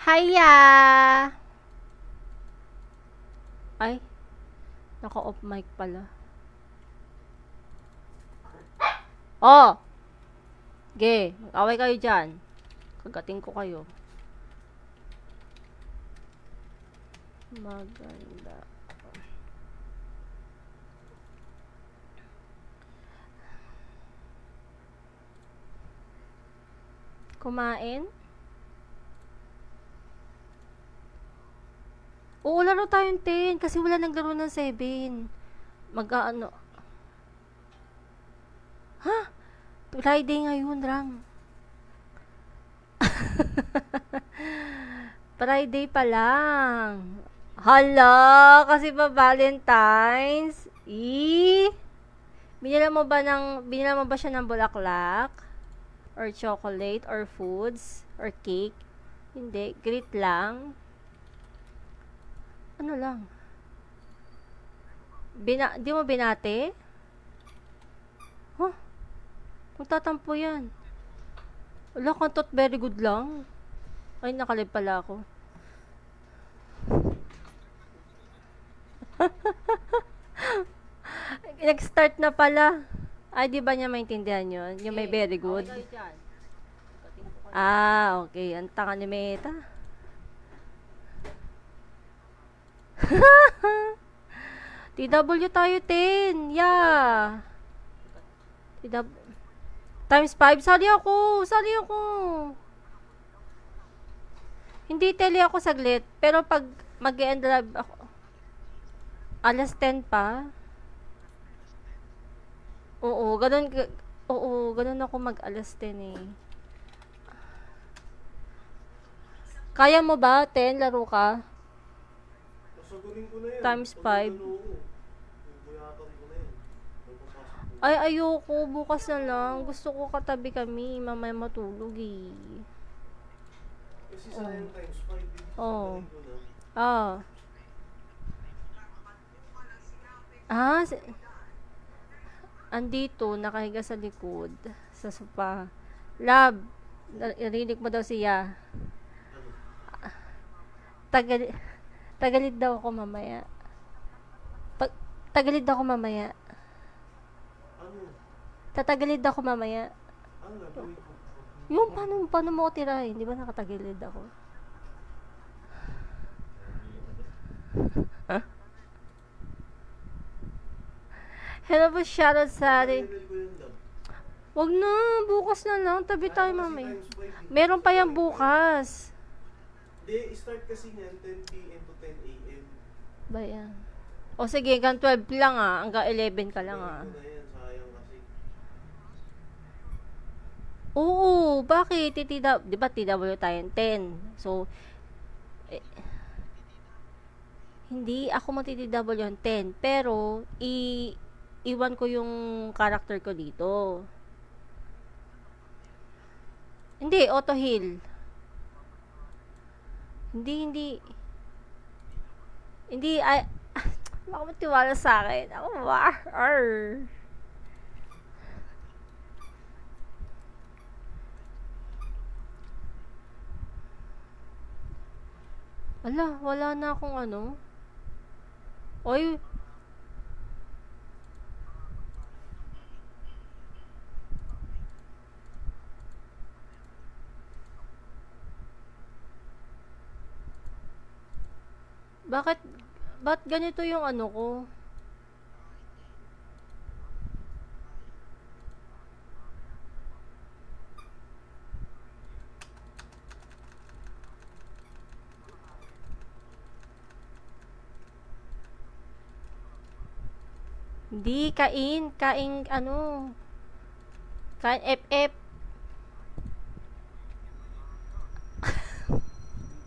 Hiya! Ay, naka-off mic pala. Oh! Ge, mag-away kayo dyan. Kagating ko kayo. Maganda. Kumain? Oo, laro tayong 10 kasi wala naglaro ng 7. Mag-ano? Ha? Friday ngayon, Ram. Friday pa lang. Hala, kasi pa Valentine's. Binila mo ba siya ng bulaklak? Or chocolate? Or foods? Or cake? Hindi, greet lang. Ano lang? Di mo binate? Huh? Magtatampo yan. Wala, kantot very good lang. Ay, nakalib pala ako. Nag-start na pala. Ay, di ba niya maintindihan yun? Yung may very good. Ah, okay. Ang tanga ni Meta. TW tayo 10. Yeah. TW. Times 5. Sali ako. Hindi tele ako saglit. Pero pag mag-end live ako. Alas 10 pa. Oo, ganun ako mag alas 10 eh. Kaya mo ba, 10? Laro ka? Sasagurin ko na yan. Times Pag 5. nagano ko, bubuyatan ko na yan. Magpapasok ko. Ay, ayoko. Bukas na lang. Gusto ko katabi kami. Mamaya matulog eh. Kasi sayang times 5. Oo. Sasagurin ko na. Ah. Ah, andito, nakahiga sa likod. Sa sopa. Love, narinig mo daw siya. Ano? Tagal, tagalid daw ako mamaya. Tagalid ako mamaya. Ano? Tatagalid ako mamaya. Ano gagawin ko? Yung paano mo ko tirahin? Di ba nakatagilid ako? Hello po, shoutout sa atin. Level ko yun lang. Wag na, bukas na lang. Tabi tayo Kasi mamaya. times 5 eh. Meron pa yan bukas. Hindi, start kasi niyan 10 p.m. to 10 a.m. Ba yan? O sige, hanggang 12 lang ah. Hanggang 11 ka lang ah. Gawin ko na yan, sayang kasi. Oo, bakit? Di ba TW tayo 10? So, eh, hindi ako mag-TW yung 10. Pero, iwan ko yung character ko dito. Hindi, auto heal. Hindi. Hindi, ay, baka matiwala sa akin. Ako, arr. Wala na akong ano. Oy, bakit, ba't ganito yung ano ko? Hindi, kain ano, kain FF.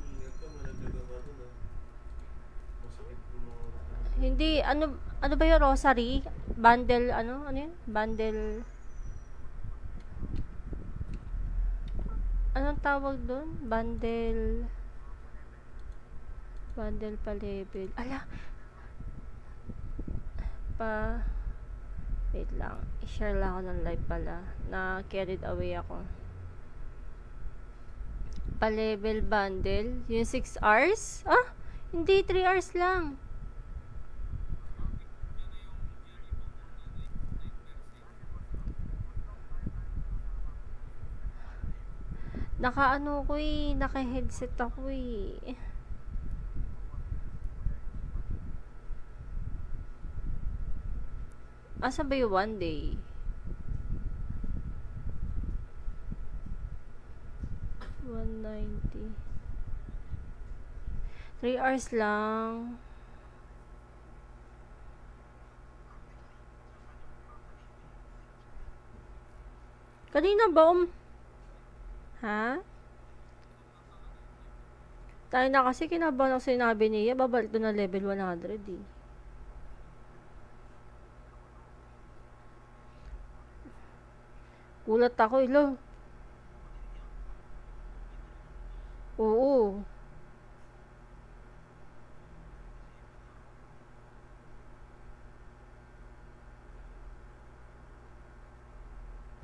Ingat ka, malaglag ka dun ah. Masakit yung mga ano. Hindi, ano ba yung rosary? Bundle, ano yun? Bundle, anong tawag doon? Bundle pa level. Ala, wait lang. I-share lang ako ng live pala. Na carried away ako. Pa-level bundle. Yung 6 hours? Ah, hindi. 3 hours lang. Naka-ano ko eh. Naka-headset ako eh. Asa ba yung 1 day? $190. 3 hours lang. Kanina ba Ha? Tayo na kasi kinabahan ako sinabi niya, babalik doon na level 100 eh. Gulat ako, ilo. Oo.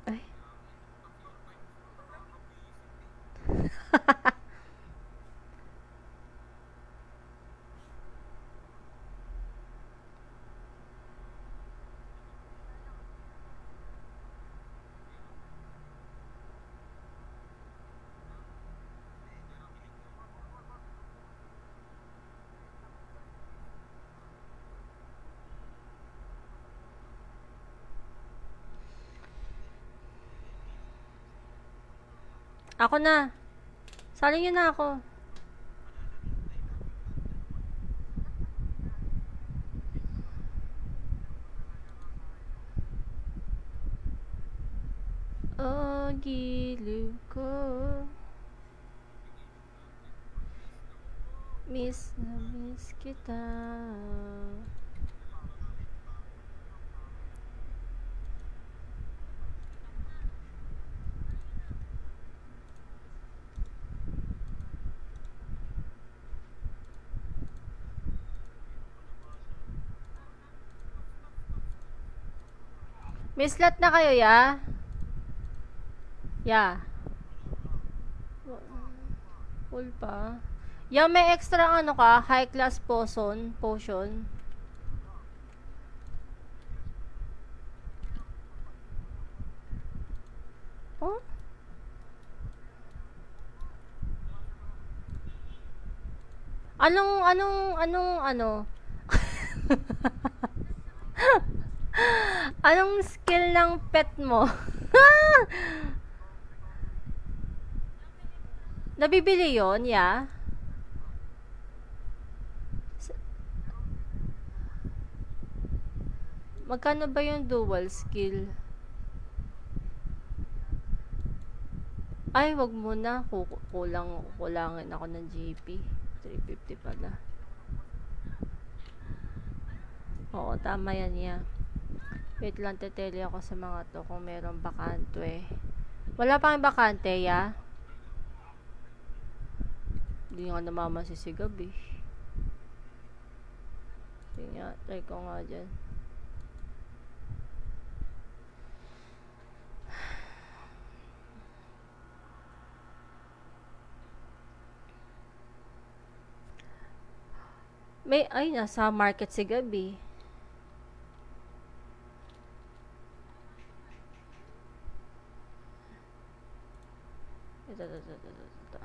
Ay. Ako na. Sali niyo na ako. Oh, giliw ko. Miss na miss kita. May slot na kayo, ya? Ya. Full pa. Ya, may extra ano ka? High class potion. Oh? Anong Anong skill ng pet mo? Nabibili yon, ya? Magkano ba yung dual skill? Ay, wag mo na. Kulangin ako ng GP. 350 pala. Oo, tama yan, ya. Wait lang, teteli ako sa mga to kung meron bakante. Wala pang bakante, ya? Hindi nga namamasisigab eh. Sige nga, try ko nga dyan. Nasa market si Gabi. Ito.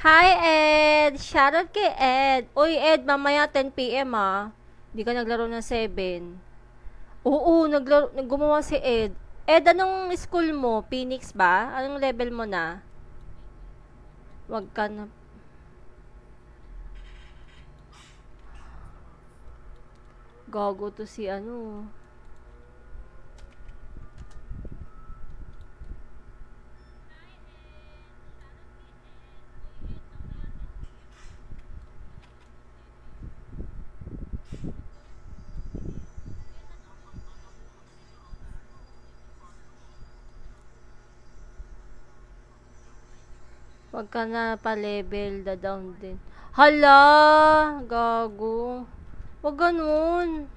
Hi, Ed! Shoutout kay Ed. Uy, Ed, mamaya 10 PM ah. Hindi ka naglaro ng 7. Oo, gumawa si Ed. Ed, anong school mo? Phoenix ba? Anong level mo na? Wag ka na. Gago to si ano. Wag ka na pa-level, da-down din. Hala! Gago. Wag ganun.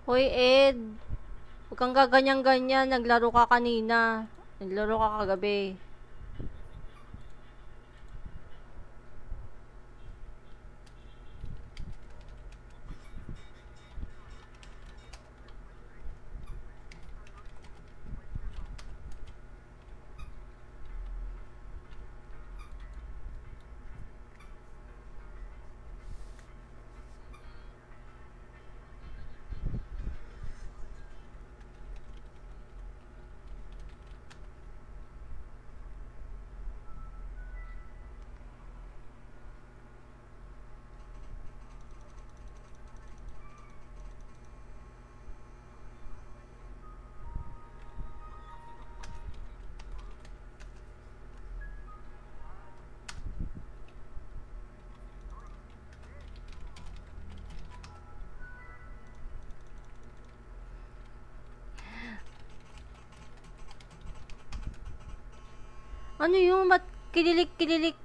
Hoy, Ed. Huwag kang gaganyan-ganyan. Naglaro ka kanina. Naglaro ka kagabi. Ano yung kililik-kililik?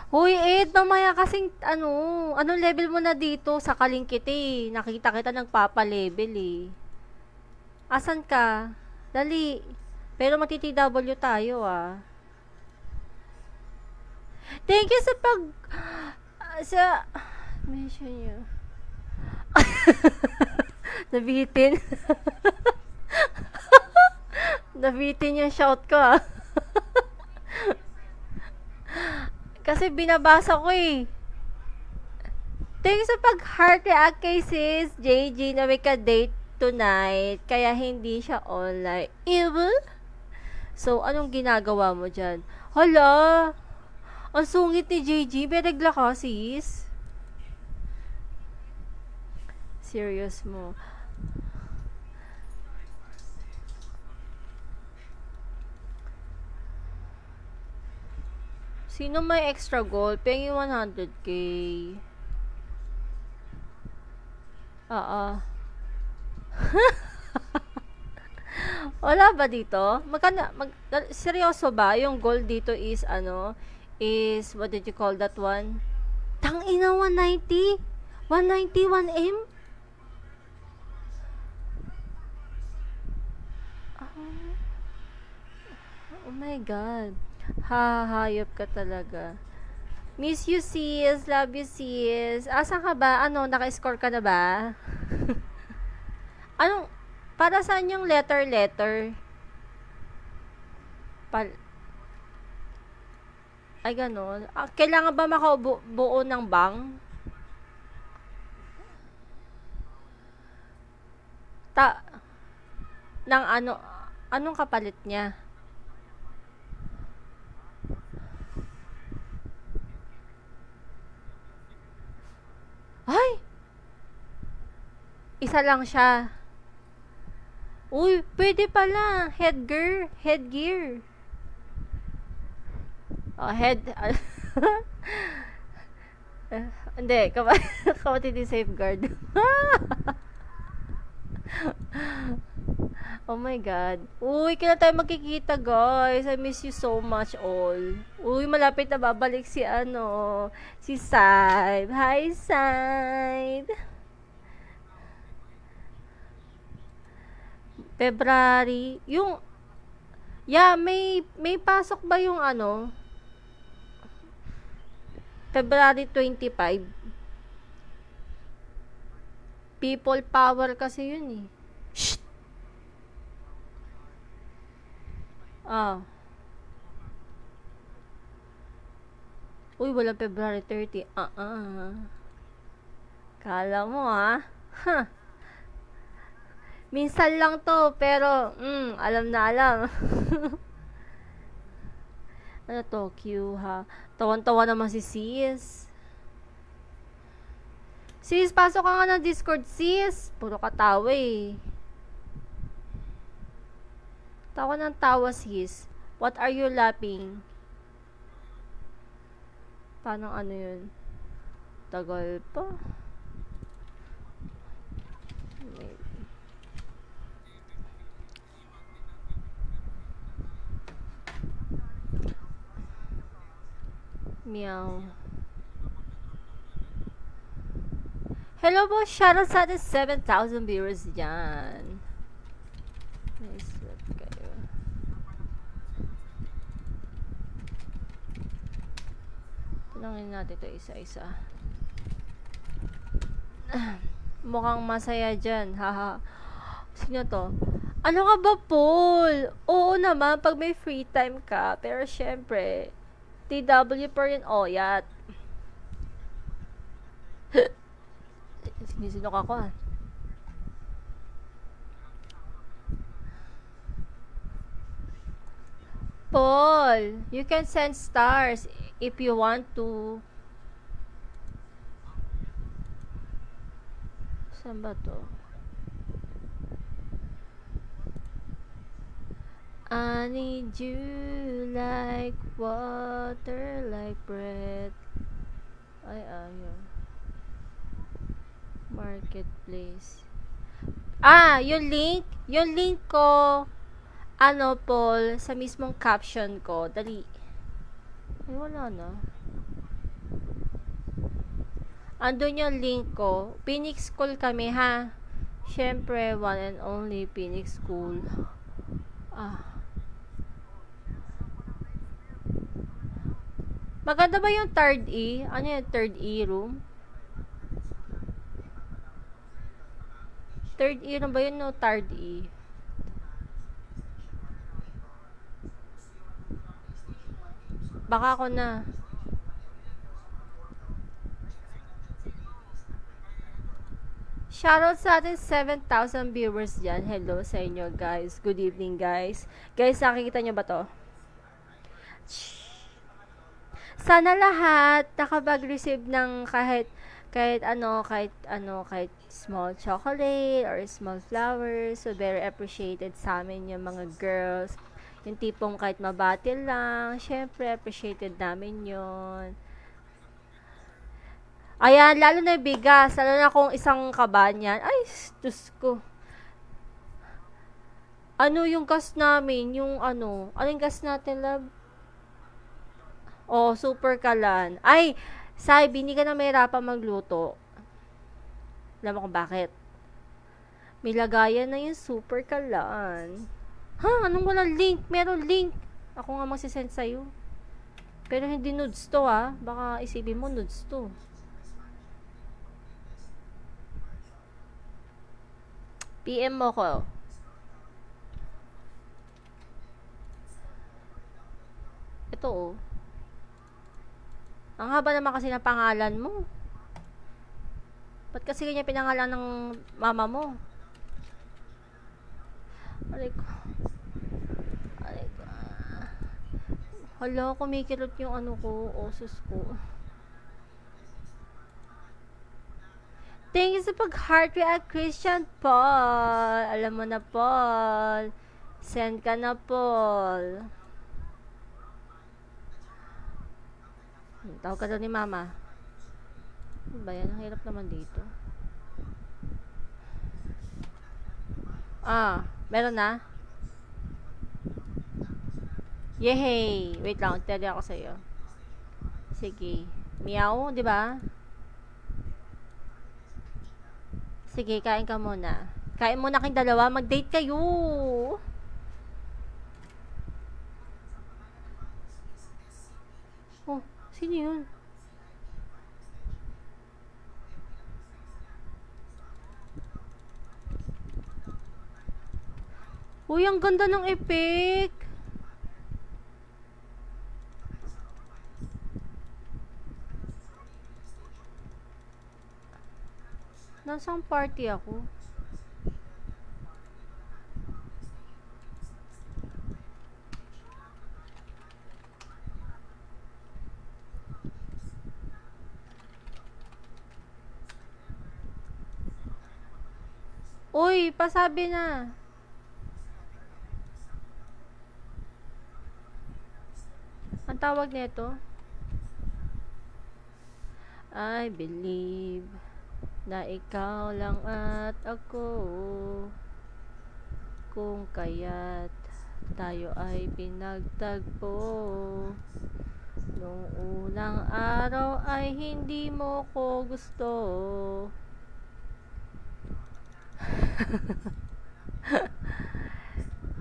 Hoy, Ed, mamaya kasing, anong level mo na dito? Sa kalingkiti. Nakita kita nagpapa-level eh. Asan ka? Dali. Pero magti-TW tayo ah. Thank you sa sa mention nyo. Nabitin. Nabitin yung shout ko ah. Kasi binabasa ko eh. Thank you sa pag-heart react kay sis JG na may ka-date tonight. Kaya hindi siya online. Ew? So, anong ginagawa mo dyan? Hala! Ang sungit ni JG. May regla ka, sis? Serious mo. Sino may extra gold? Pengi 100k. Oo. Wala ba dito? Seryoso ba? Yung gold dito is, what did you call that one? Tangina, 190? 190, 1M? Oh my God. Hayop ka talaga. Miss you, sis. Love you, sis. Asan ka ba? Naka-score ka na ba? Para saan yung letter? Ay, ganon. Kailangan ba makaubuo ng bang? Ng anong kapalit niya? Ay! Isa lang siya. Uy, pwede pala. Headgear. Oh, hindi, kapatid ni safeguard. Oh my God. Uy, kailan tayo magkikita, guys? I miss you so much all. Uy, malapit na babalik si Saib. Hi, Saib. February. May pasok ba yung February 25? People power kasi yun eh. Shh! Uy, walang February 30. Kala mo ah. Huh. Minsan lang to, pero, alam na alam. Ano to? Q ha? Tawan-tawa naman si sis. Sis, pasok ka nga ng Discord, sis. Puro katawa eh. Tawa ng tawa, sis. What are you laughing? Paano yun? Tagal pa. Meow. Hello po, shoutout sa ating 7,000 viewers dyan. Nice lot kayo. Tanungin natin ito isa-isa. Mukhang masaya dyan, haha. Sino to? Ano ka ba, Paul? Oo naman, pag may free time ka. Pero syempre, TW pa rin oyat. Sinisinok ako ah. Paul, you can send stars if you want to. Saan ba to? I need you like water, like breath. Ay, ayaw. Marketplace. Ah, yung link ko, ano, Paul, sa mismong caption ko. Dali. Ay, wala na. Andun yung link ko. Phoenix School kami, ha? Syempre, one and only Phoenix School. Ah. Maganda ba yung third E? Ano yung third E room? Third E room ba yun, no? Third E. Baka ako na. Shoutout sa ating 7,000 viewers dyan. Hello sa inyo, guys. Good evening, guys. Guys, nakikita nyo ba to? Sana lahat nakapag-receive ng kahit small chocolate or small flowers. So, very appreciated sa amin yung mga girls. Yung tipong kahit mabati lang, syempre appreciated namin yon. Ayan, lalo na yung bigas. Lalo na kung isang kabanyan. Ay, Diyos ko. Ano yung gas namin? Yung ano? Anong gas natin, love? Oh, super kalan. Ay, Sai, hindi ka na mahirapan magluto. Alam mo kung bakit? May lagayan na yung super kalan. Ha? Anong walang link? Meron link. Ako nga magsisend sa'yo. Pero hindi nudes to ah. Baka isipin mo nudes to. PM mo ko. Ito oh. Ang haba naman kasi ng pangalan mo. Ba't kasi ganyan pinangalan ng mama mo? Aray ko. Aray ko. Hala, kumikilot yung ano ko, osos ko. Thank you sa pag-heart react, Christian Paul. Alam mo na, Paul. Send ka na, Paul. Tawag ka daw ni mama. Ano ba yan? Ang hirap naman dito. Ah, meron na? Yehey! Wait lang, tell ako sa'yo. Sige. Meow, di ba? Sige, kain ka muna. Kain muna kayong dalawa. Mag-date kayo! Oh, sino yun? Uy, ang ganda ng epic! Nasang party ako? Uy, pasabi na. Ang tawag nito? I believe na ikaw lang at ako, kung kaya't tayo ay pinagtagpo. Nung unang araw ay hindi mo ko gusto,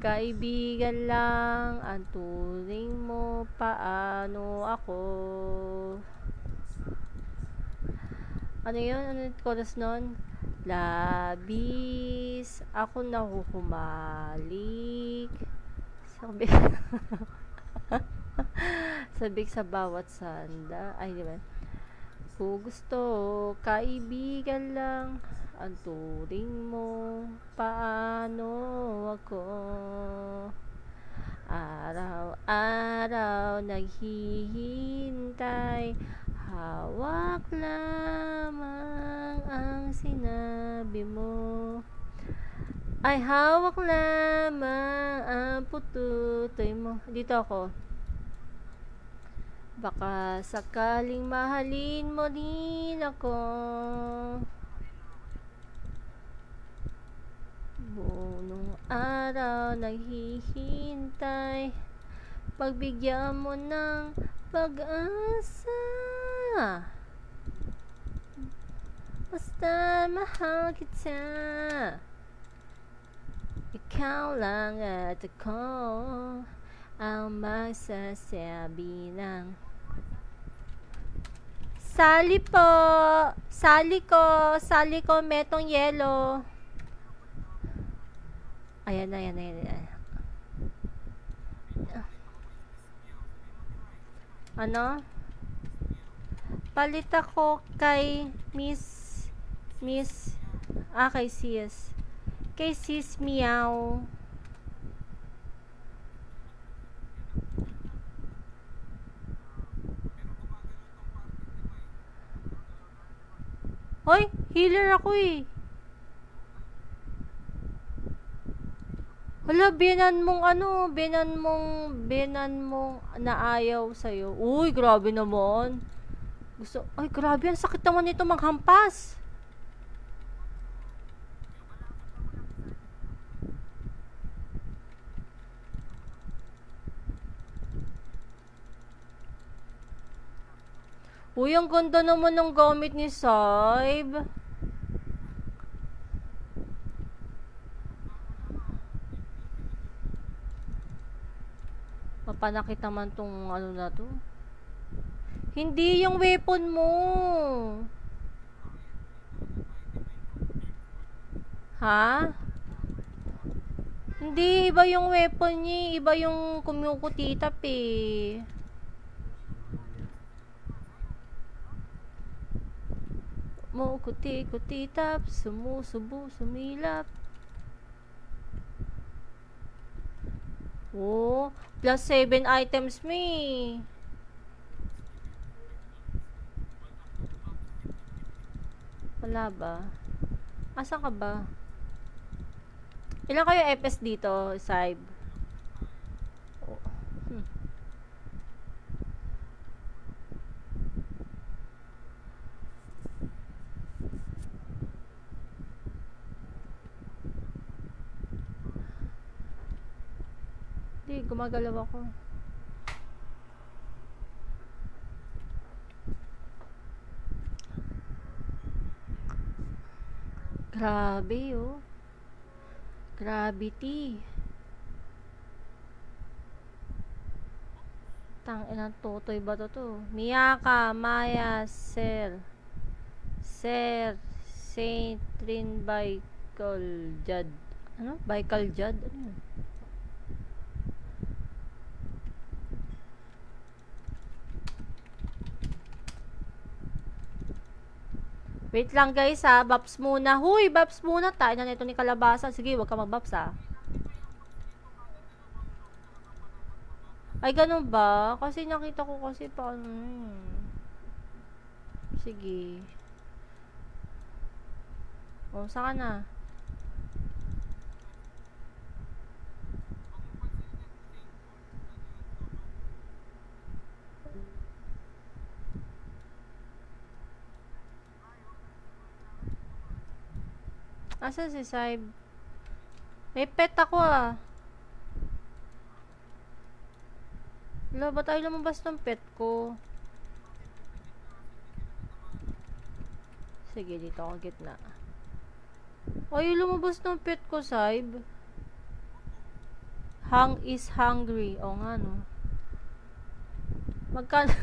Kaibigan lang ang turing mo, paano ako? Ano yun? Ano yung chorus nun? Labis ako nahuhumalik. Sabi, sabik sa bawat sanda. Ay, di ba? Kung gusto, kaibigan lang ang turing mo, paano ako? Araw-araw naghihintay, hawak lamang ang sinabi mo. Ay, hawak lamang ang pututoy mo. Dito ako. Baka sakaling mahalin mo rin ako. Buong araw naghihintay, pagbigyan mo ng pag-asa. Basta mahal kita, ikaw lang at ako ang magsasabi ng sali po, sali ko metong yelo. Ayan. Ano? Palit ako kay kay sis. Kay sis Meow. Hoy, healer ako eh. Hala, binan mong naayaw sa'yo. Uy, grabe naman. Ay, grabe, ang sakit naman nito maghampas. Uy, ang ganda naman ng gamit ni Saib. Mapanakit naman tong ano na to. Hindi yung weapon mo. Ha? Hindi, iba yung weapon niya. Iba yung kumukutitap eh. Kuti-kutitap, sumusubo, sumilap. Oh, plus 7 items me. Wala ba? Asa ka ba? Ilan kayo FS dito, Saib? Oh. Hindi, gumagalaw ako. Grabe, oh. Gravity. Inang totoy ba to? Miyaka, Maya, Saint Rin Baikal Jad. Ano? Baikal Jad? Ano yun? Wait lang guys ha, Baps muna. Huy, Baps muna. Tayo na nito ni Kalabasa. Sige, wag ka mag-Baps ha. Ay, ganun ba? Kasi nakita ko kasi paano Sige. O, saan ka na? Asa si Saib? May pet ako ah. Wala, ba't tayo lumabas ng pet ko? Sige, dito ako gitna. Ay, lumabas ng pet ko, Saib. Hang is hungry. O nga, no. Magkano,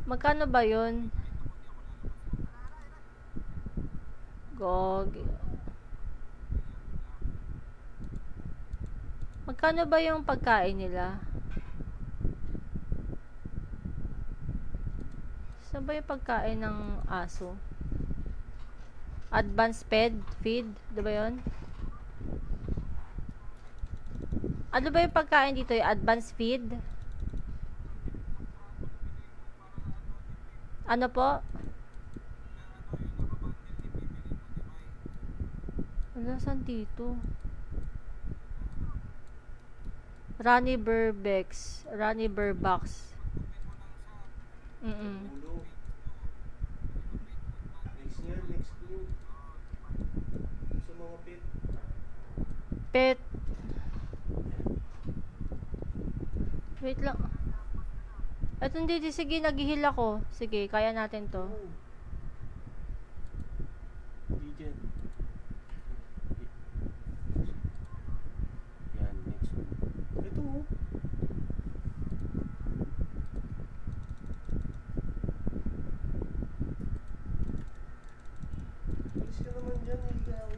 magkano ba yun? Gog. Magkano ba yung pagkain nila? Saan ba yung pagkain ng aso? Advanced feed? Diba yun? Ano ba yung pagkain dito? Yung advanced feed? Ano po? Wala, saan dito? Rani Burbex. Rani Burbox. Mm-mm. Ulo. Next year, next year. Sa mga pit. Pet. Wait lang. Eto hindi, sige, naghihil ako. Sige, kaya natin to. Oh. Di dyan. Yan, next one. Ito oh. Alis ka naman dyan, higa ako.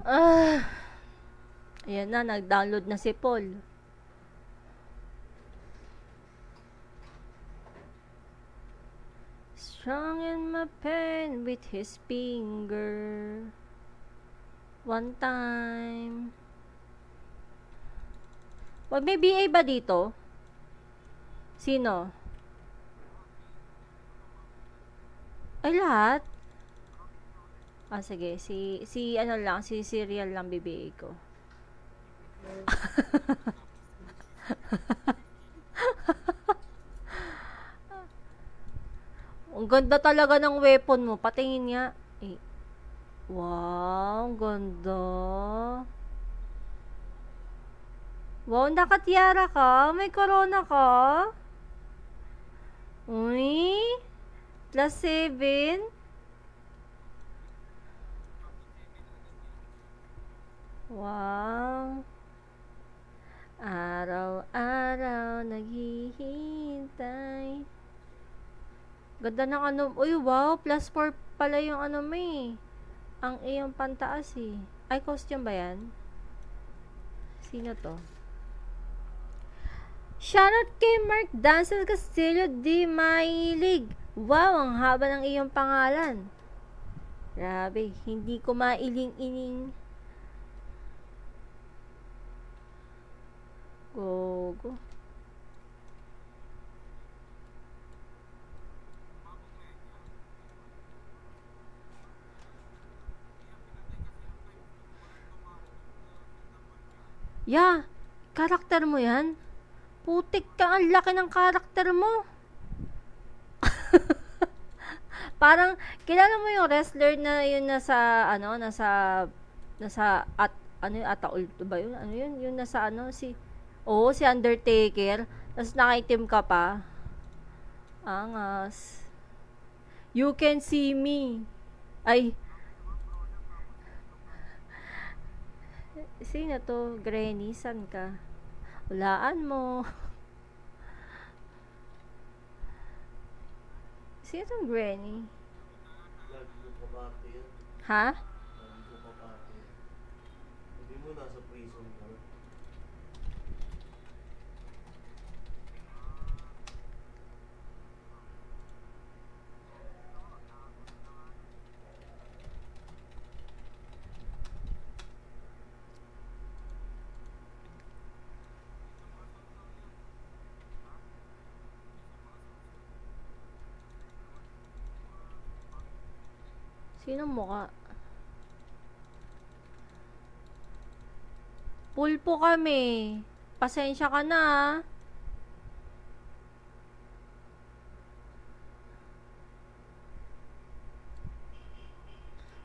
Ah. Ayan na, nag-download na si Paul. Strong in my pen with his finger. One time. Wag, may BA ba dito? Sino? Ay, lahat? Ah, sige. Si ano lang, si Serial lang BBA ko. Ang ganda talaga ng weapon mo. Patingin nga. Eh, wow, ang ganda. Wow, nakatiara ka? May corona ka? Uy, +7. Wow. Araw-araw naghihintay. Ganda ng ano. Uy, wow. +4 pala yung ano mo eh. Ang iyong pantaas eh. Ay, costume ba yan? Sino to? Shoutout kay Mark Dancel Castillo Di Mailig. Wow, ang haba ng iyong pangalan. Grabe, hindi ko mailing-ining. Gogo. Yeah, karakter mo yan? Putik ka, ang laki ng karakter mo. Parang, kilala mo yung wrestler na yun nasa, ano, ano yun, Ataul ba yun? Ano yun? Yung nasa, ano, si Undertaker. Tapos nakaitim ka pa. Angas. You can see me. Ay, sino to? Granny, san ka? Walaan mo. Sino tong Granny? Lagi ko papate yan. Ha? Lagi ko papate yan. Hindi mo nasa prison ka na. Sino mukha? Pulpo kami. Pasensya ka na ah.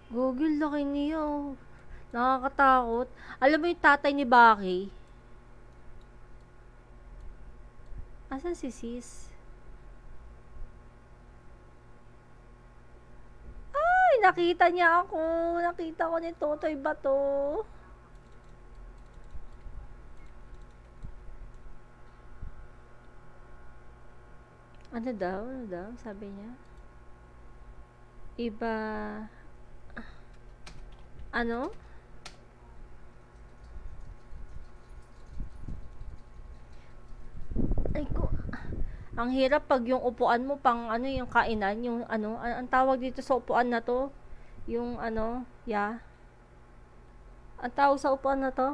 Gogil, laki niya, oh. Nakakatakot. Alam mo yung tatay ni Baki? Asan si sis? Ay, nakita niya ako. Nakita ko ni Totoy Bato. Ano daw? Ano daw? Sabi niya. Iba... Ano? Ay ko... Ang hirap pag yung upuan mo pang ano yung kainan, yung ano, ang tawag dito sa upuan na to, yung ano, ang tawag sa upuan na to,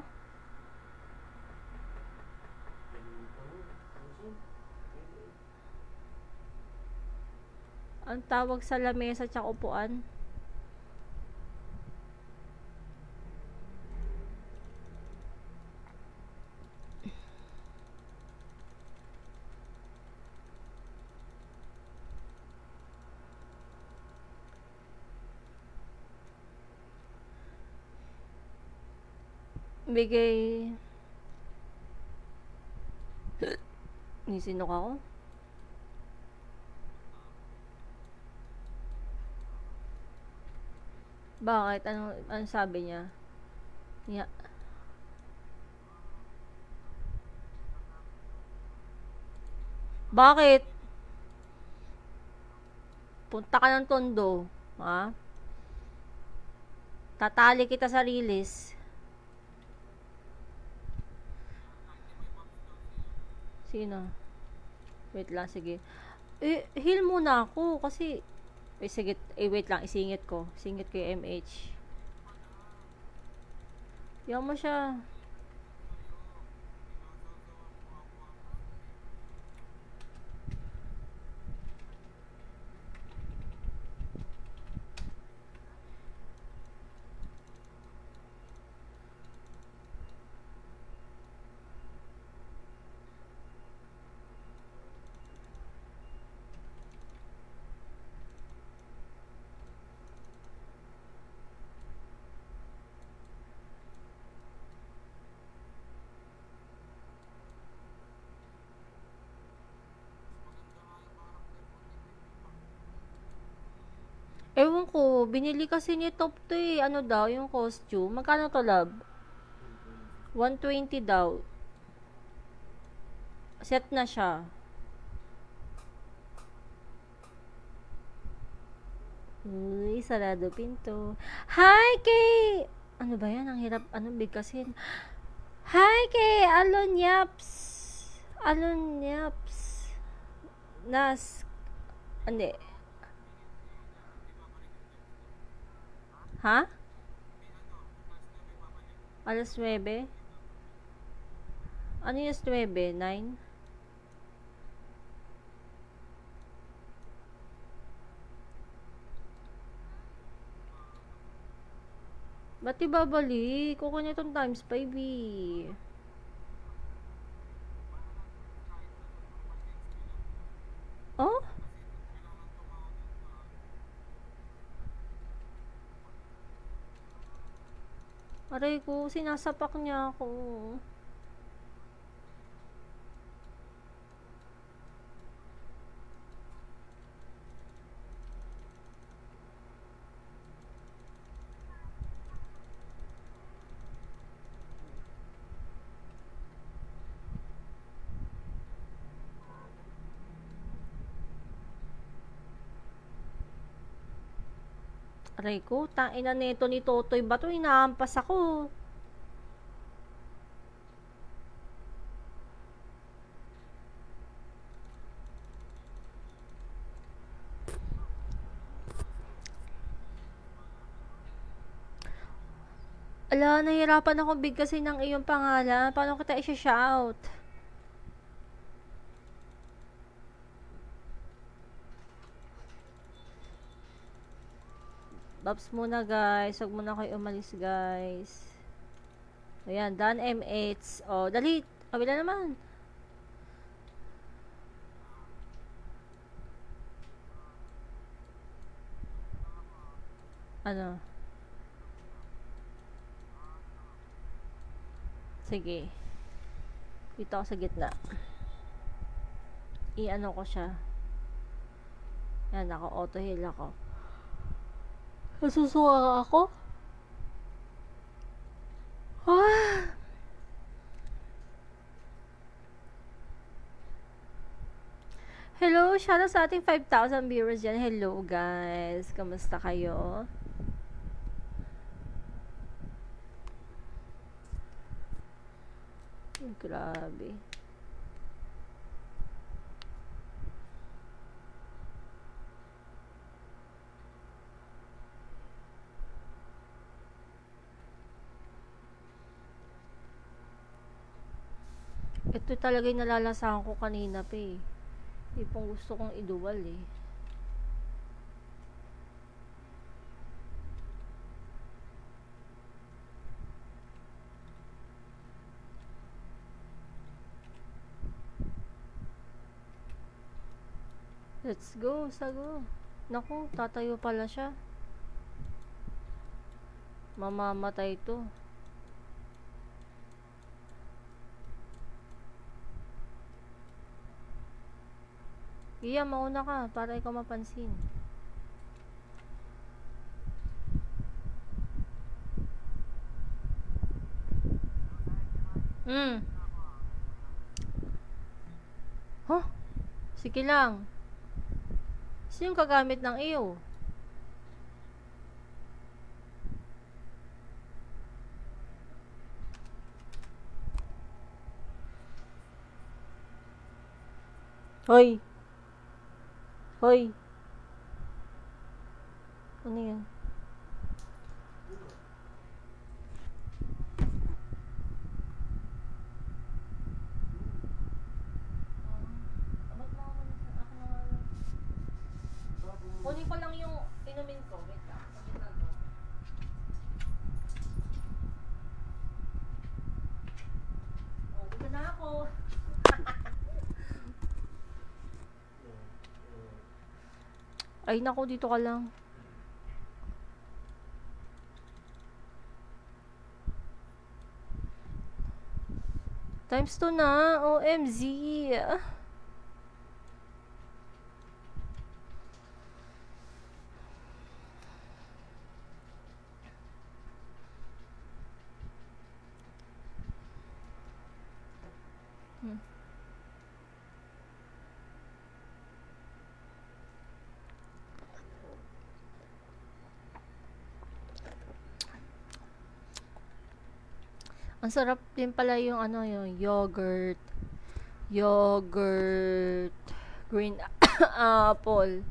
ang tawag sa lamesa tsaka upuan. Bigay... Nisinok ako? Bakit? Ano sabi niya? Niya. Bakit? Punta ka ng Tondo. Ha? Tatali kita sa rilis. Sino? Wait lang, sige. Heal muna ako kasi... sige, wait lang, isingit ko. Singit ko yung MH. Yaw mo siya. Ewan ko, binili kasi ni Top to eh. Ano daw, yung costume. Magkano to, love? 120 daw. Set na siya. Uy, sarado pinto. Hi, kay... Ano ba yan? Ang hirap, bigkasin. Hi, kay Alonyaps. Alonyaps. Nas... Hindi. Ha? Alas 9? Ano yung 9? 9? Ba't ibabalik? Kukunin itong times 5 eh. Oh? Aray ko, sinasapak niya ako. Aray ko, tain na neto ni Totoy ba to? Inaampas ako. Ala, nahirapan akong bigkasin ng iyong pangalan. Paano kita i-shout? Babs muna guys. Huwag muna kayo umalis guys. Ayan, Dan MH. O, dali. Kabila naman. Ano? Sige. Dito ako sa gitna. I-ano ko siya. Yan, auto heal ako. Nasusuka ako? Ah! Hello, shoutout sa ating 5,000 viewers dyan. Hello guys, kamusta kayo? Grabe. Ito talaga yung nalalasahan ko kanina pa eh. Ipong gusto kong iduwal eh. Let's go, sago. Naku, tatayo pala siya. Mamamatay to. Iya, mauna ka para ikaw mapansin. Huh? Sige lang. Sino yung kagamit ng iyo? Hoy! Hoy! Ano yan? Kunin ko lang yung inumin ko. Wait lang. Wait lang to. Oh, dito na ako. Ay, naku, dito ka lang. Times 2 na. OMG. Ang sarap din pala yung ano, yung yogurt. Yogurt. Green apple.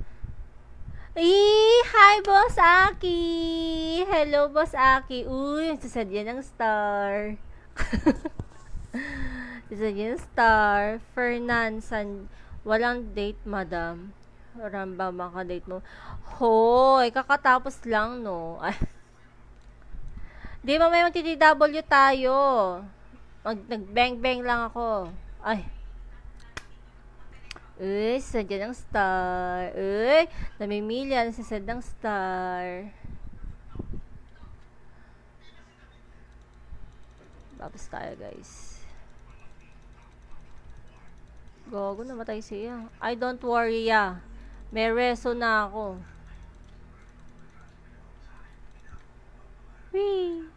Hi, Boss Aki! Hello, Boss Aki. Uy, sasadya ng star. Sasadya ng star. Fernan, walang date, madam. Ramba, maka-date mo. Hoy, kakatapos lang, no? Ay. Di ba may mag-TTW tayo? Nag-bang-bang lang ako. Ay. Uy, sadya ng star. Uy, namimili ang sasad ng star. Tapos tayo, guys. Gogo, namatay siya. I don't worry, ya. May reso na ako. Whee!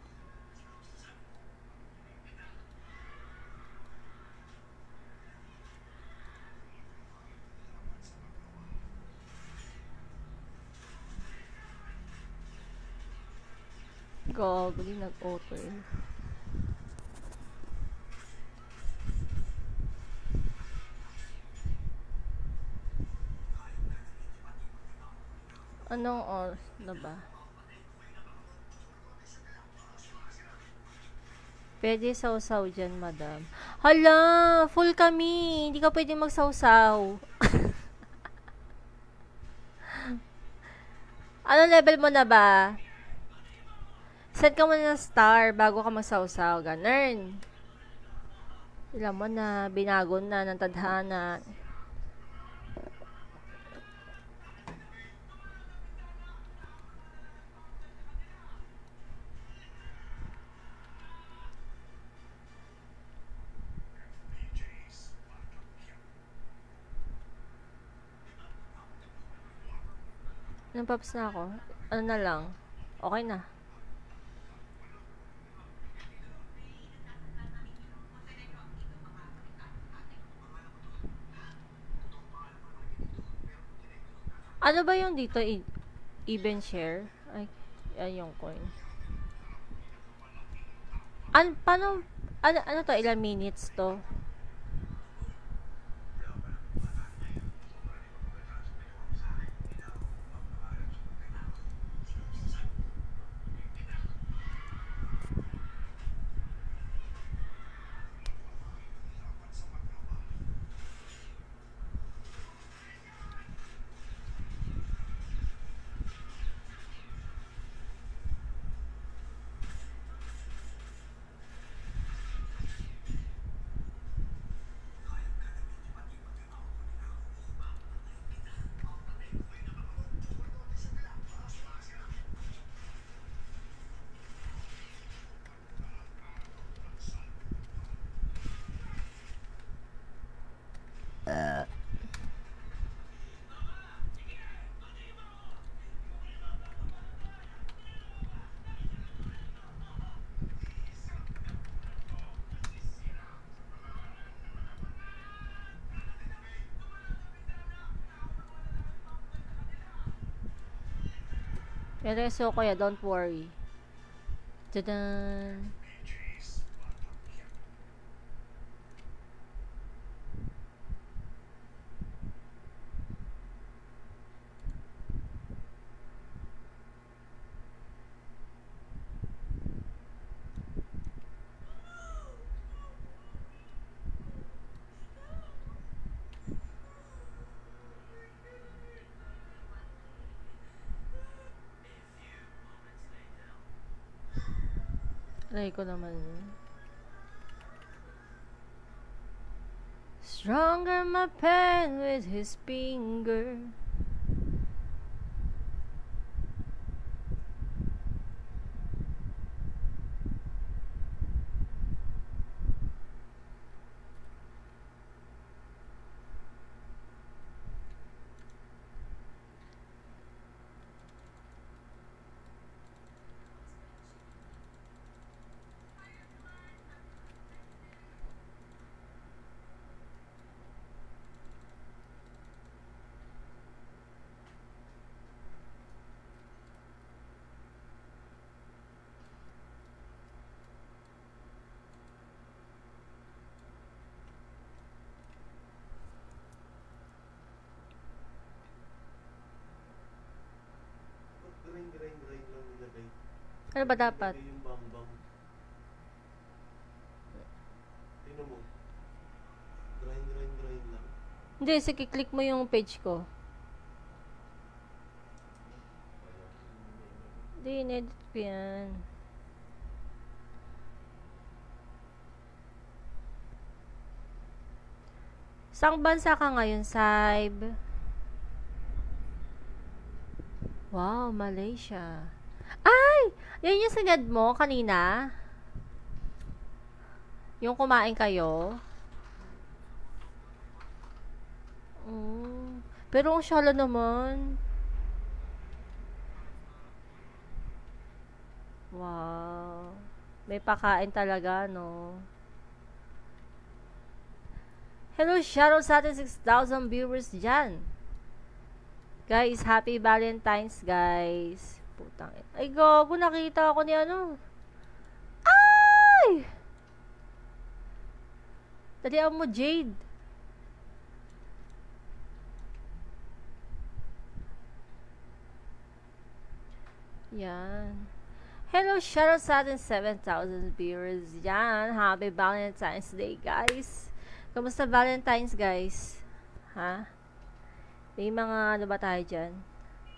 Gogo, di nag-auto eh. Anong oras na ba? Pwede sausaw dyan, madam. Hala! Full kami! Hindi ka pwede magsawsaw. Anong level mo na ba? Set ka muna ng star bago ka magsawsaw. Ganun. Alam mo na, binagon na ng tadhana. Napaps na ako. Ano na lang. Okay na. Ano ba yung dito? Even share? Ay, yung coin. Paano, ano to? Ilang minutes to? Reso ko ya, don't worry. Tadan! Aray ko naman. Stronger my pen with his finger. Grind lang nilagay. Ano ba dapat? Nilagay yung bang. Tingnan mo. Grind lang. Hindi, sige, click mo yung page ko. Hindi, inedit ko yan. Saang bansa ka ngayon, Saib? Wow, Malaysia. Ay! Yan yung sinad mo kanina? Yung kumain kayo? Pero ang shala naman. Wow. May pakain talaga, no? Hello, shoutout sa ating 6,000 viewers dyan. Guys, happy Valentine's, guys. Putang ina. Ay, gago, nakita ako ni ano. Ay! Talian mo, Jade. Yan. Hello, shoutout sa ating 7,000 viewers dyan. Happy Valentine's Day, guys. Kamusta Valentine's, guys? Ha? May mga ano ba tayo dyan?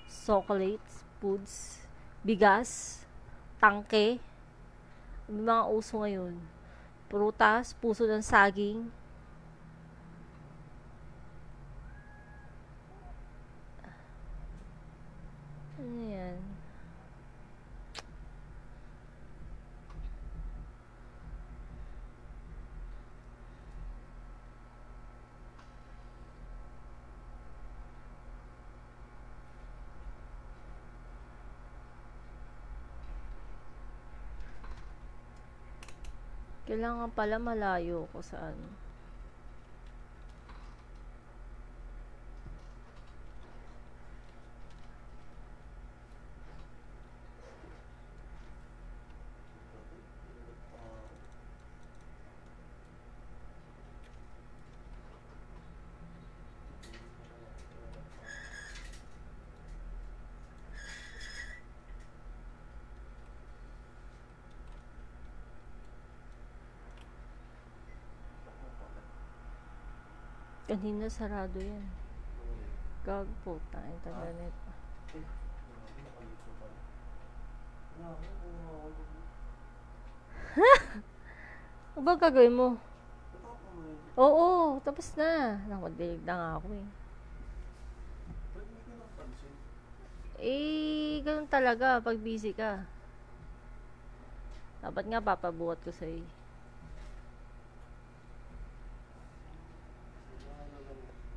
Chocolates, foods, bigas, tangke. May mga uso ngayon. Prutas, puso ng saging. Ano yan? Kailangan pala malayo ko sa ano. Kanina sarado yan. Gag po, internet. Ano ba gagawin mo? Oo, tapos na. Nakadilig na nga ako eh. Ganun talaga pag busy ka. Dapat nga papabuhat ko sa'yo.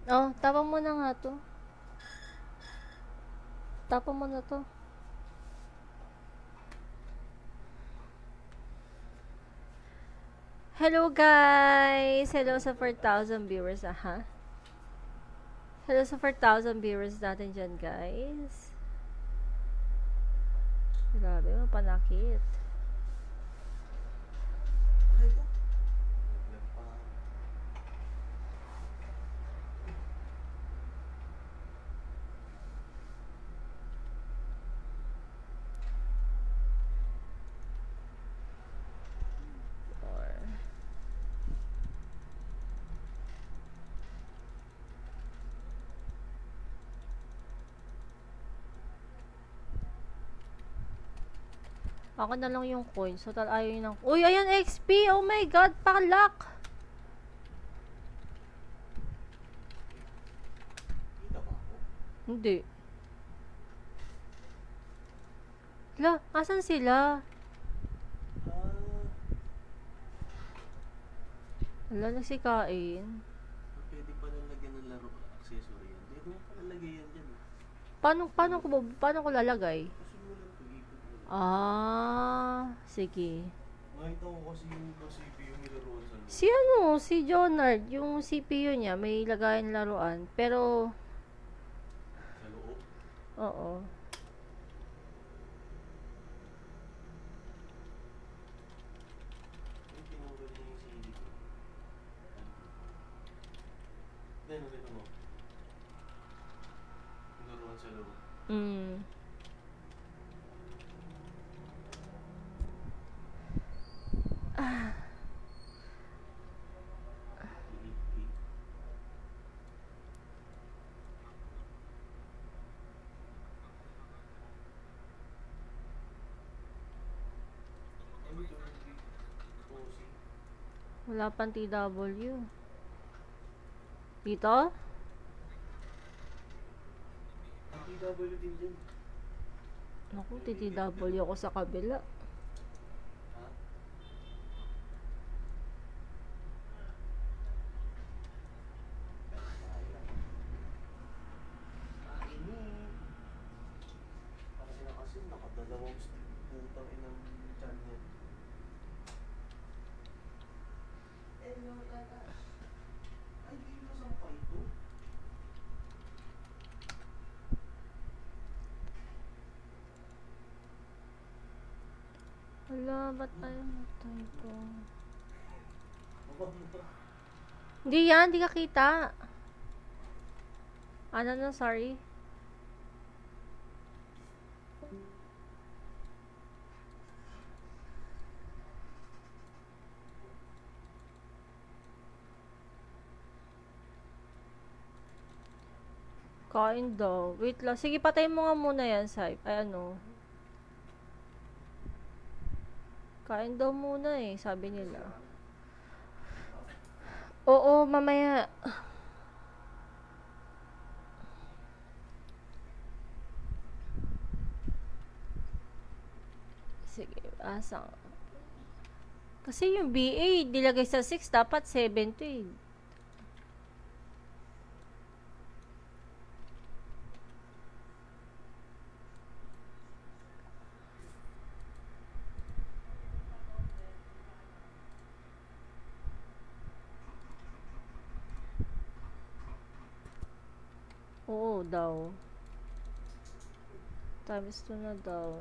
Oh, tapang mo na nga to. Tapang mo na to. Hello guys! Hello sa 4,000 viewers, aha. Hello sa 4,000 viewers natin dyan, guys. Grabe, mapanakit. Ako na lang yung coin. So, ayaw yun ng... Uy, ayan, XP! Oh my God! Pakalak! Hindi. La, asan sila? Wala, nagsikain. Pwede pa lalagyan ng laro accessory yan. Pwede mo pa lalagay yan dyan. Paano ko lalagay? Kasi mo lang ito, ikot mo. Sige. Nakita ko kasi yung CPU nilaruan sa loob. Si Jonard, yung CPU niya, may lagayan laruan. Pero, Sa loob? oo. Yung tinanggal niya yung CD ko. Then, nakita mo. Nilaruan sa loob. Wala pang TW. Dito? Ang TW din dyan. Naku, TTW ako sa kabila. Ha? Kasi na kasi nakadalawang stick. Putang inang chan yan. Ay, di mo sampa ito. Wala, ba't tayo typo? Mabag mo pa. Hindi yan, hindi ka kita. Ano, sorry. Kain daw. Wait lang. Sige, patay mo nga muna yan, Sai. Ay, ano. Kain daw muna eh, sabi nila. Oo, mamaya. Sige, asang. Kasi yung BA, dilagay sa 6, dapat 7 to eh. Oo daw. Times 2 na daw.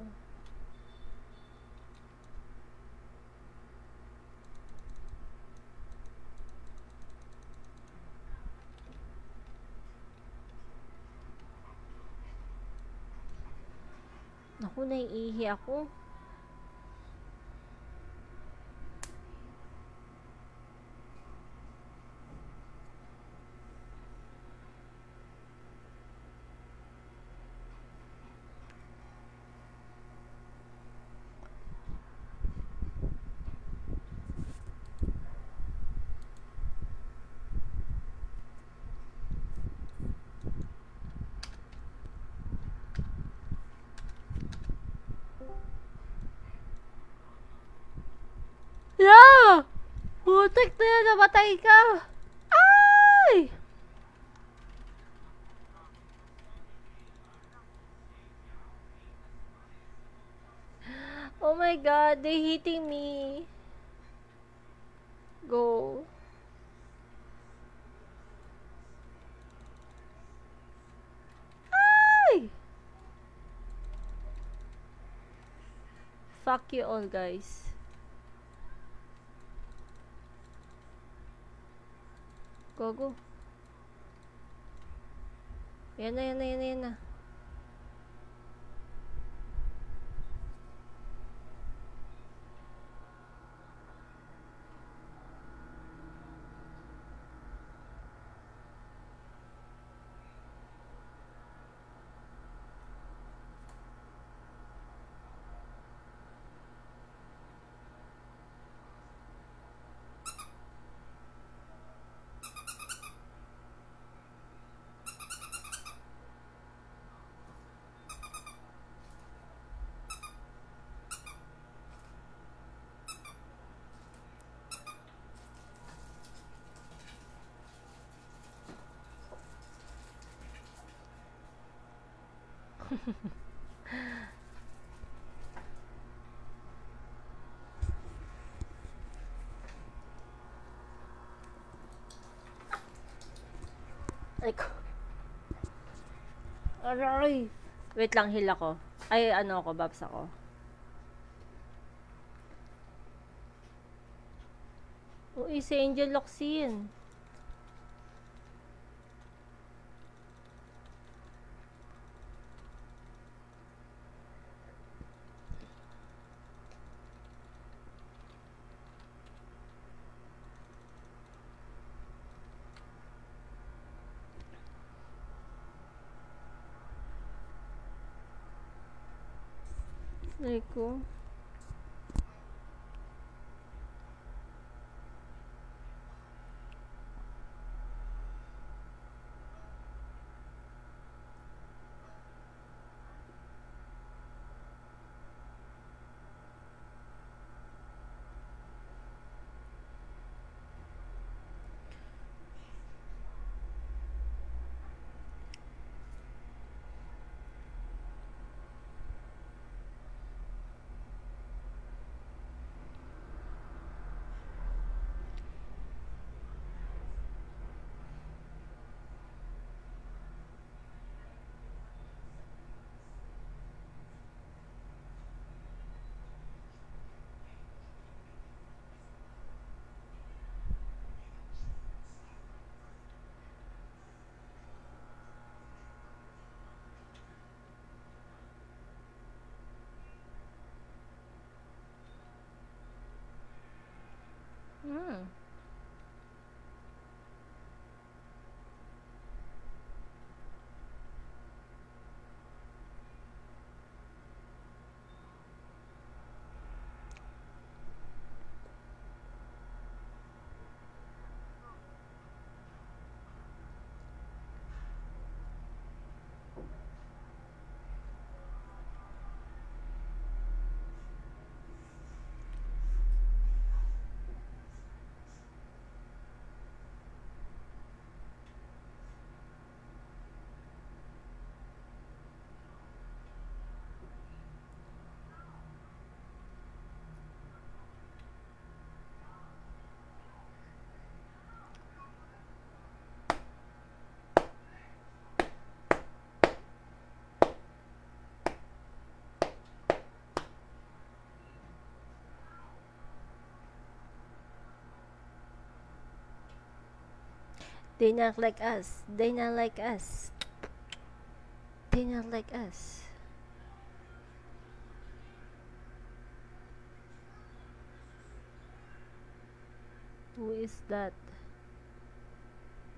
Naku, naiihi ako. Yeah! Putik na yan, namatay ka! Ay! Oh my god, they hitting me. Go. Ay! Fuck you all, guys. Go, go. Yan na, yan na, yan na, yan na. Ay ko. Aray! Wait lang, heal ako. Ay, ano ako, babs ako. Uy, si Angel Locsin. Ay ko. They not like us. They not like us. They not like us. Who is that?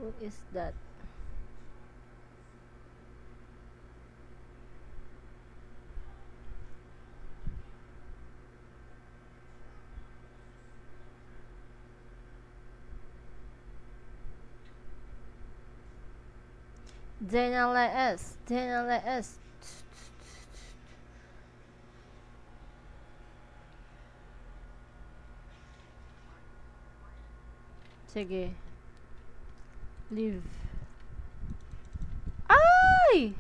Who is that? They not like us. They not like us. Sige. Leave. Ay!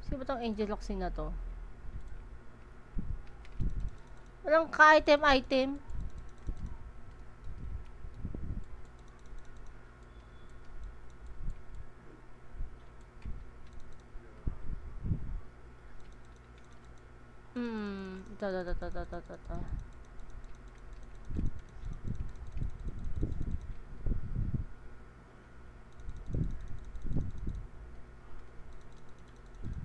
Sino ba tong Angel Locsin na to? Walang ka-item-item. Ito.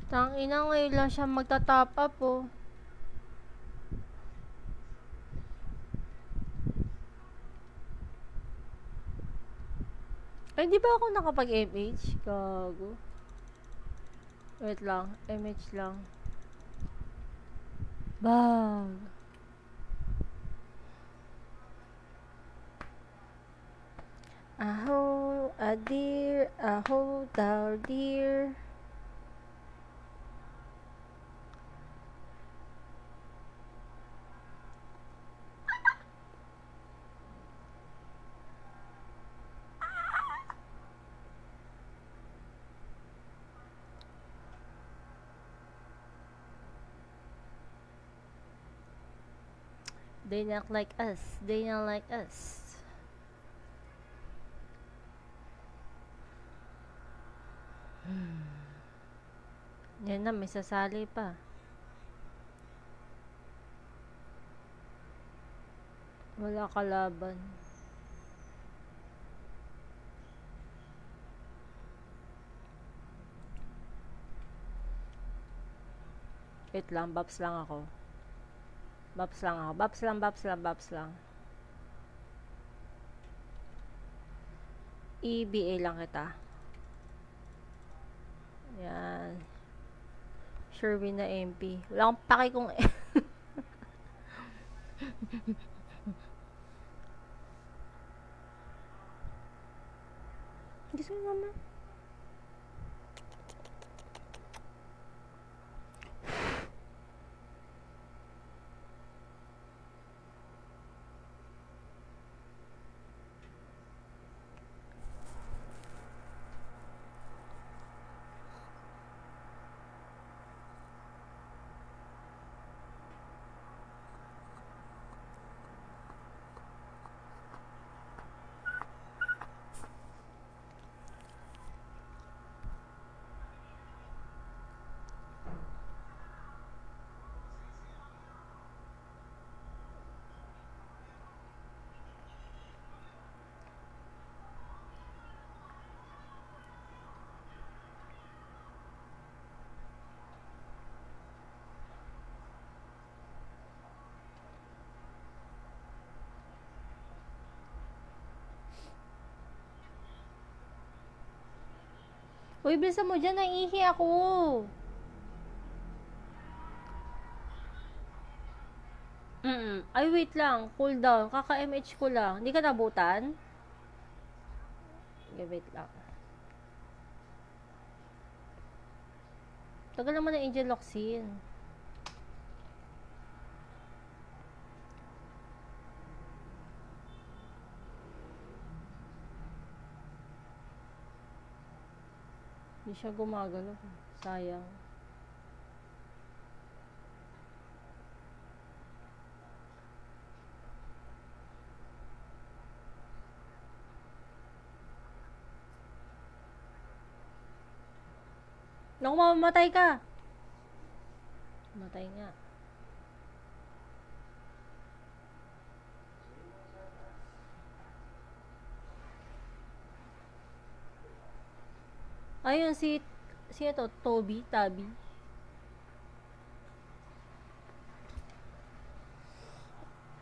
Tangina, ngayon lang siya magta-top up, oh. Ay, di ba ako nakapag-MH? Gago. Wait lang. MH lang. Bang. Aho, a deer, aho, thou deer. They not like us. They not like us. Yan na, may sasali pa. Wala kalaban. Wait lang, babs lang ako. Babs lang. EBA lang kita. Yan. Sherwin na MP. Wala akong paki kung gusto mo naman. Uy, bilisan mo dyan, naiihi ako. Ay, wait lang. Cool down. Kaka-MH ko lang. Hindi ka nabutan? Okay, wait lang. Tagal naman ng Angel Locsin. Hindi siya gumagalaw. Sayang. Naku, mamamatay ka. Matay nga. Ayun, si ito, Tabi.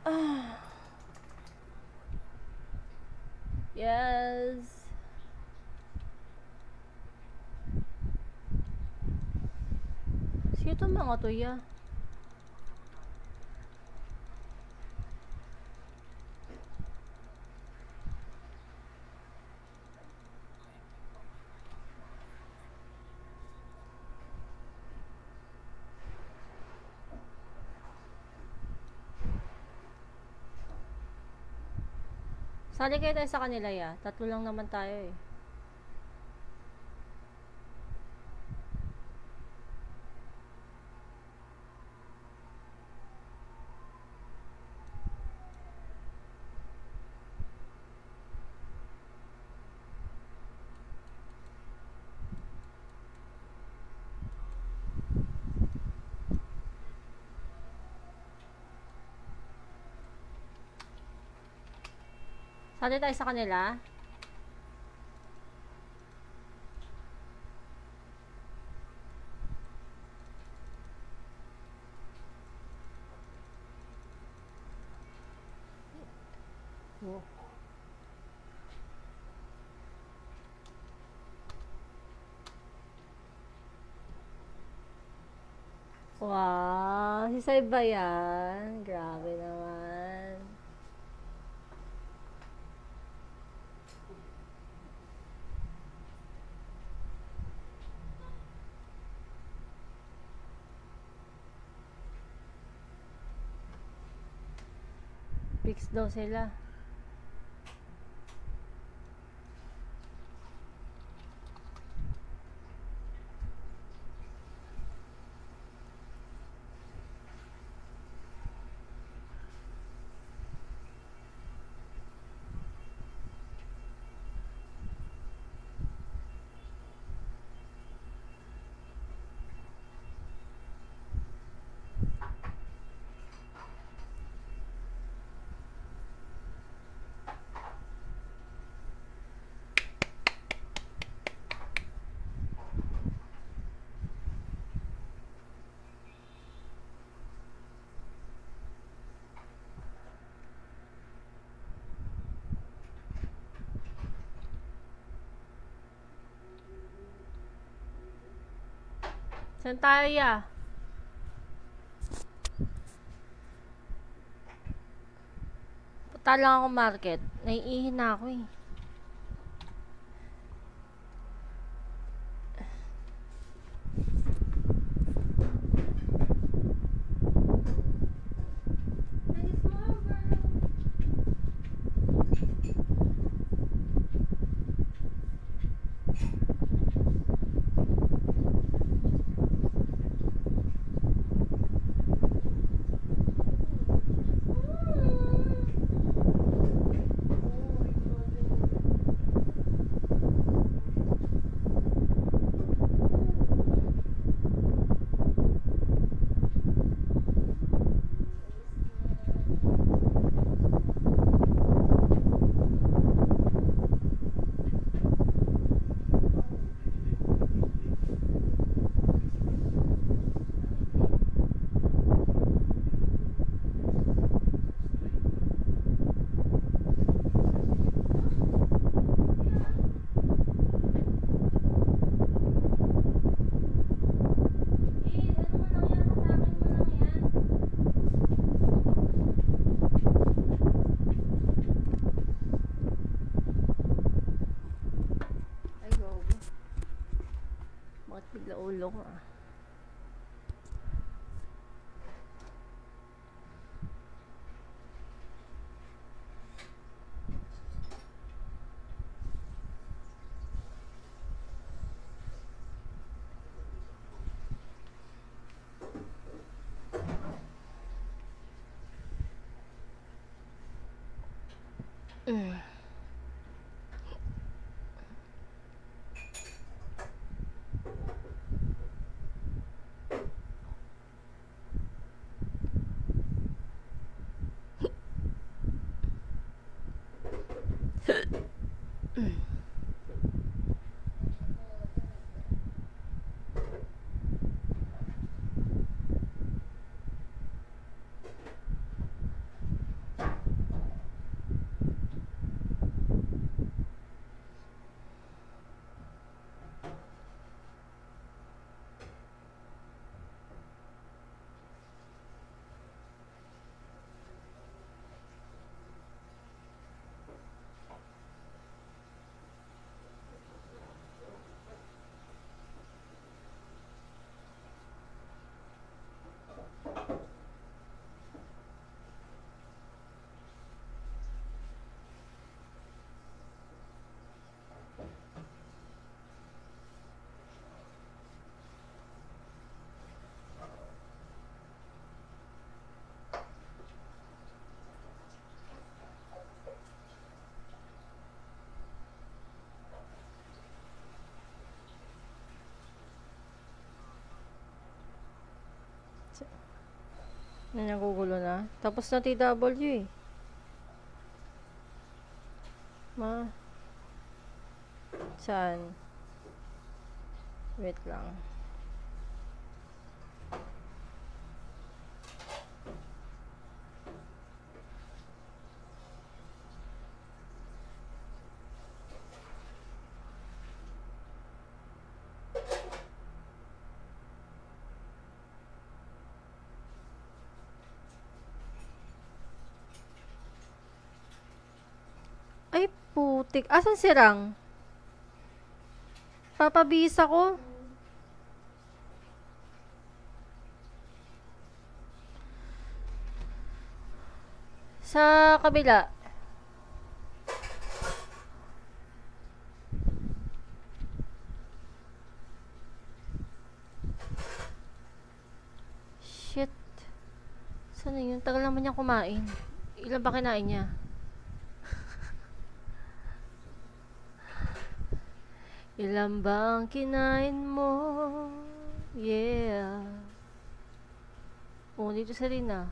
Ah, yes. Sino itong mga to, ya? Sali kayo tayo sa kanila, ya. Tatlo lang naman tayo, eh. Sali tayo sa kanila. Oh. Wow, si Sai ba yan? Grabe naman. Fix daw sila. Saan tayo, ya? Punta lang ako market. Naiihin na ako, eh. Ay, go. Bakit bigla ulo ko, ah? Nagugulo na. Tapos na TW eh. Ma. Saan? Wait lang. Ay, putik. Asan si Rang? Papabihis ako. Sa kabila. Shit. Saan na yun? Tagal naman niya kumain. Ilan ba kinain niya? Ilan ba ang kinain mo? Yeah. Oh, dito sa rin ah.